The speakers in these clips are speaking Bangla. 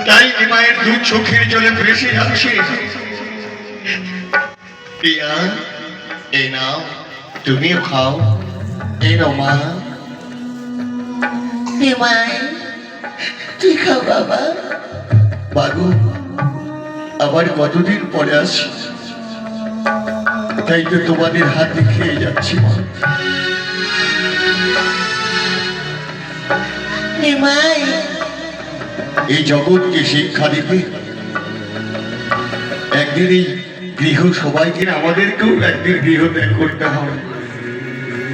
তাই নিমায়ের দু চোখের জলে ভেসে যাচ্ছে। প্রিয়া, এই নাও, তুমিও খাও। এই নাও মা। নিমাই, তুই খাও বাবা। বাবু, আবার কতদিন পরে আসি, তাই তো তোমাদের হাতে খেয়ে যাচ্ছি মা। নিমাই, এই জগৎকে শিক্ষা দিতে একদিন এই গৃহ সবাইকে, আমাদেরকেও একদিন গৃহ ত্যাগ করতে হবে।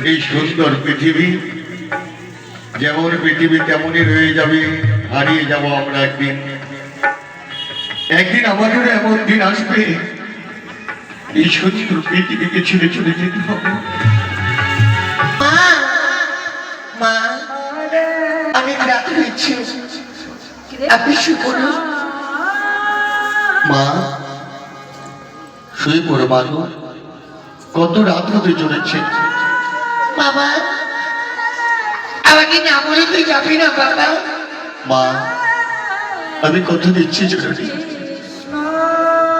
এই সুন্দর পৃথিবী যেমন পৃথিবী তেমনই রয়ে যাবে, হারিয়ে যাব আমরা একদিন। একদিন আমাদেরও এমন দিন আসবে, এই সুন্দর পৃথিবীকে ছেড়ে চলে যেতে হবে। মা, মা, অনেক রাত হয়েছে, আপনি শুয়ে পড়ুন। মা, শুয়ে পড়ো বাবু, কত রাত হতে চলেছে। বাবা, আমাকে না বলে তুই যাবি না বাবা? মা, আমি কথা দিচ্ছি জরুরি,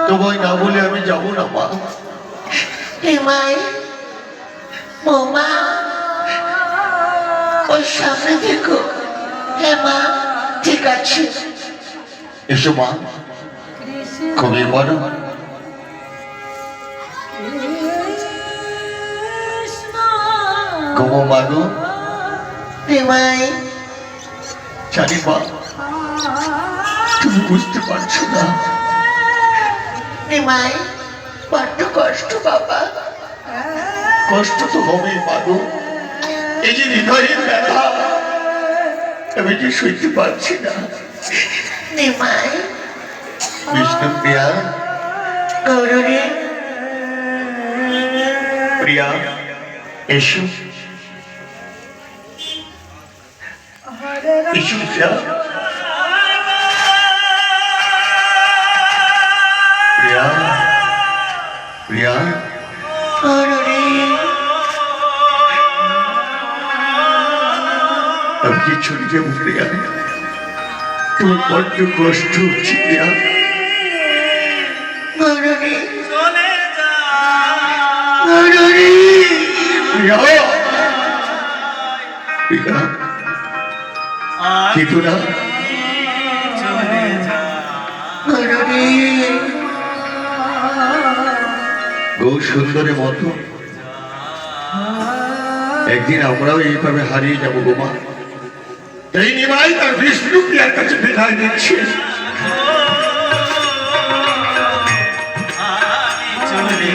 তোমায় না বলে আমি যাবো না মা। নিমাই, বৌমা, ওর সামনে দেখো। হ্যাঁ মা, ঠিক আছে। এসো মা, খুবই বড়। ঘুমো মা গো। নিমাই, জানি মা, তুমি বুঝতে পারছো না। নিমাই, বড্ড কষ্ট বাবা। কষ্ট তো হবেই মা গো, এই যে হৃদয়ের ব্যথা, আমি যে সইতে পারছি না। নিমাই, বিষ্ণুপ্রিয়া, গৌরী, প্রিয়া, এসো এসো প্রিয়া। প্রিয়া, প্রিয়া, গৌরী, আমি কি চলে যাবো প্রিয়া? তোমার বড্ড কষ্ট হচ্ছে প্রিয়া। গৌরী, গৌরী, প্রিয়া, প্রিয়া, কেঁদো না। গৌরী, গৌ সুন্দরের মতো একদিন আমরাও এইভাবে হারিয়ে যাবো গো মা। তাই নিমাই তার বিষ্ণুপ্রিয়ার কাছে বিদায় দিচ্ছে। গৌরী,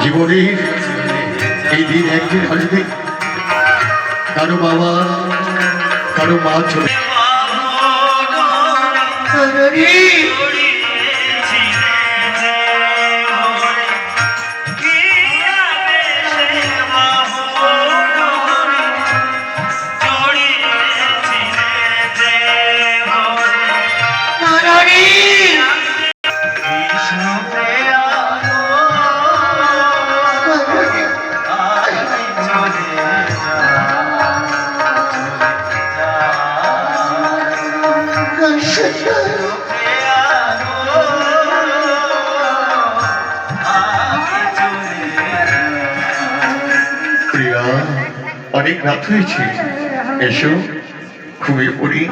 জীবনের এই দিন একদিন আসবে, কারো বাবা কারো মা চলে। গৌরী, প্রিয়া, অনেক রাত হয়েছে, এসো ঘুমিয়ে পড়ি।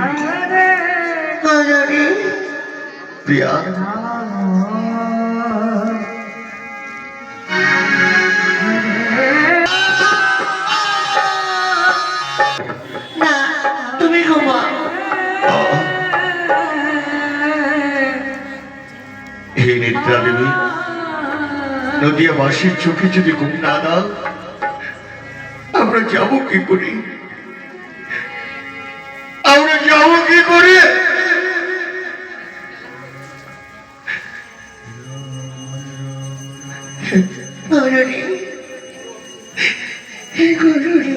গৌরী, প্রিয়া, না, তুমি ঘুমাও। হে নিদ্রা দেবী, নদিয়াবাসীর চোখে যদি ঘুম না দাও, আমরা যাবো কি করি? আমরা যাবো কি করে? গৌরী, গৌরী,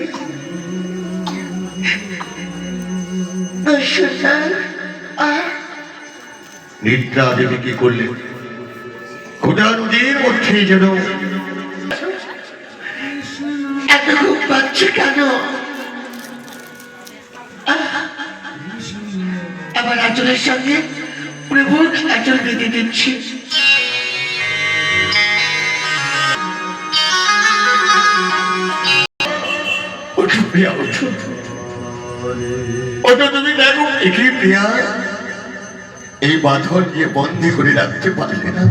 নিদ্রা দেবী কি করলেন? গোটা নদীর মধ্যে যেন এত ঘুম পাচ্ছে কেন? আবার আঁচলের সঙ্গে প্রভু আঁচল বেঁধে দিচ্ছি। ওঠো প্রিয়া, ওঠো ওঠো, তুমি দেখো একে প্রিয়া এই বাঁধন নিয়ে বন্দি করে রাখতে পারলে না।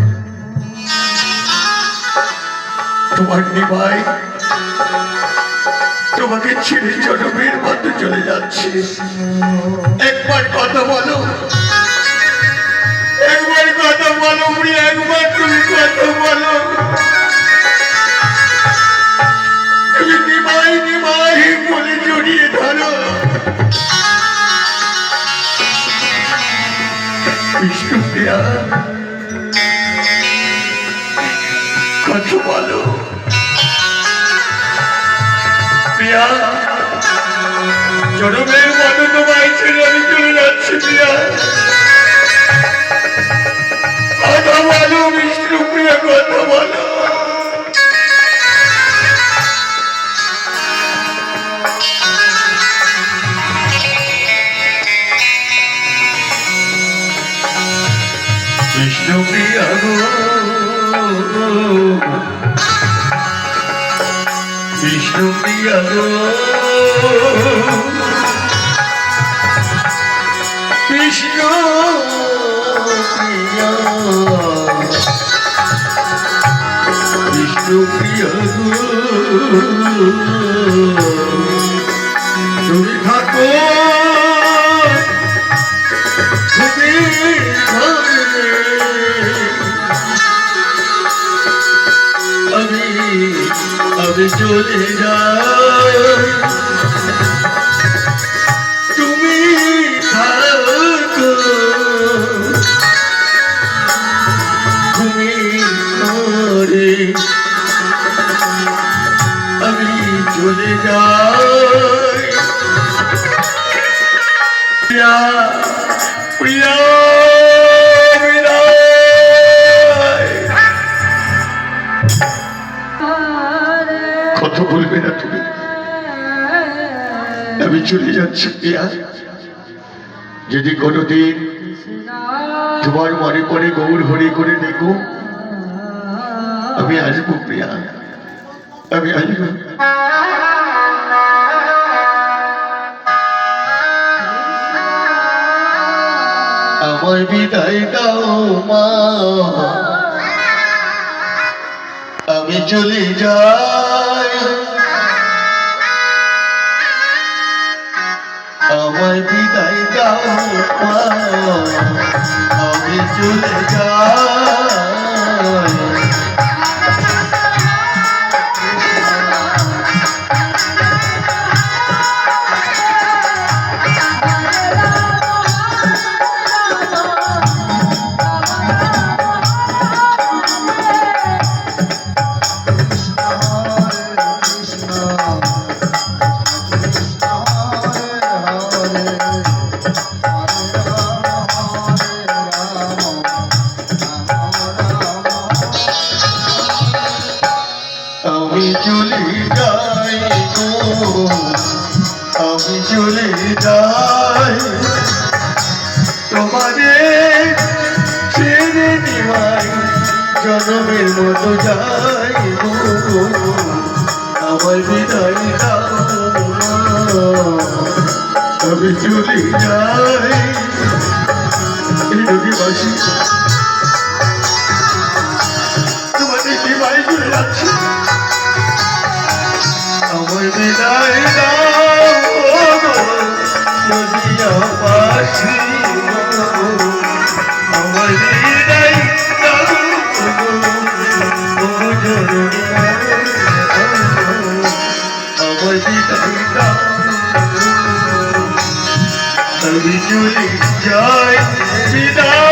তোমার নিবাই তোমাকে ছেড়ে জনমের মতো চলে যাচ্ছে। একবার কথা বলো, একবার কথা বলো প্রিয়া, একবার তুমি কথা বলো। তুমি নিমাই নিমাই বলে জড়িয়ে ধরো। বিষ্ণুপ্রিয়া কথা বলো। প্রিয়া জনমের মতো তোমায় ছেড়ে আমি চলে যাচ্ছি। প্রিয়া কথা বলো, বিষ্ণুপ্রিয়া কথা বলো। বিষ্ণুপ্রিয়া গো, বিষ্ণুপ্রিয়া গো, বিষ্ণুপ্রিয়া, বিষ্ণুপ্রিয়া গো, তুমি থাকো তুমি আমি চলে যাই, তুমি থাকো তুমি করে আমি চলে যাই। প্রিয়া প্রিয়া কথা বলবে না তুমি, আমি চলে যাচ্ছি। প্রিয়া যদি কোনোদিন তোমার মনে পড়ে গৌর হরি করে দেখো, আমি আসবো প্রিয়া, আমি আসবো। আমার বিদায় দাও মা, আমি চলে যাই। আমার বিদায় দাও মা, আমি চলে যাই। আমি চলে যাই গো, আমি চলে যাই, তোমাদের ছেড়ে নিবাই জনমের মতো যাই গো। আমার বিদায় দাও আমি চলে যাই। এই নদীবাসী তোমাদের নিবাই চলে যাচ্ছে। আমার বিদায় দাও নদীবাসী, আমার বিদায় দাও আমার বিদায় দাও, আমি চলে যাই। বিদায়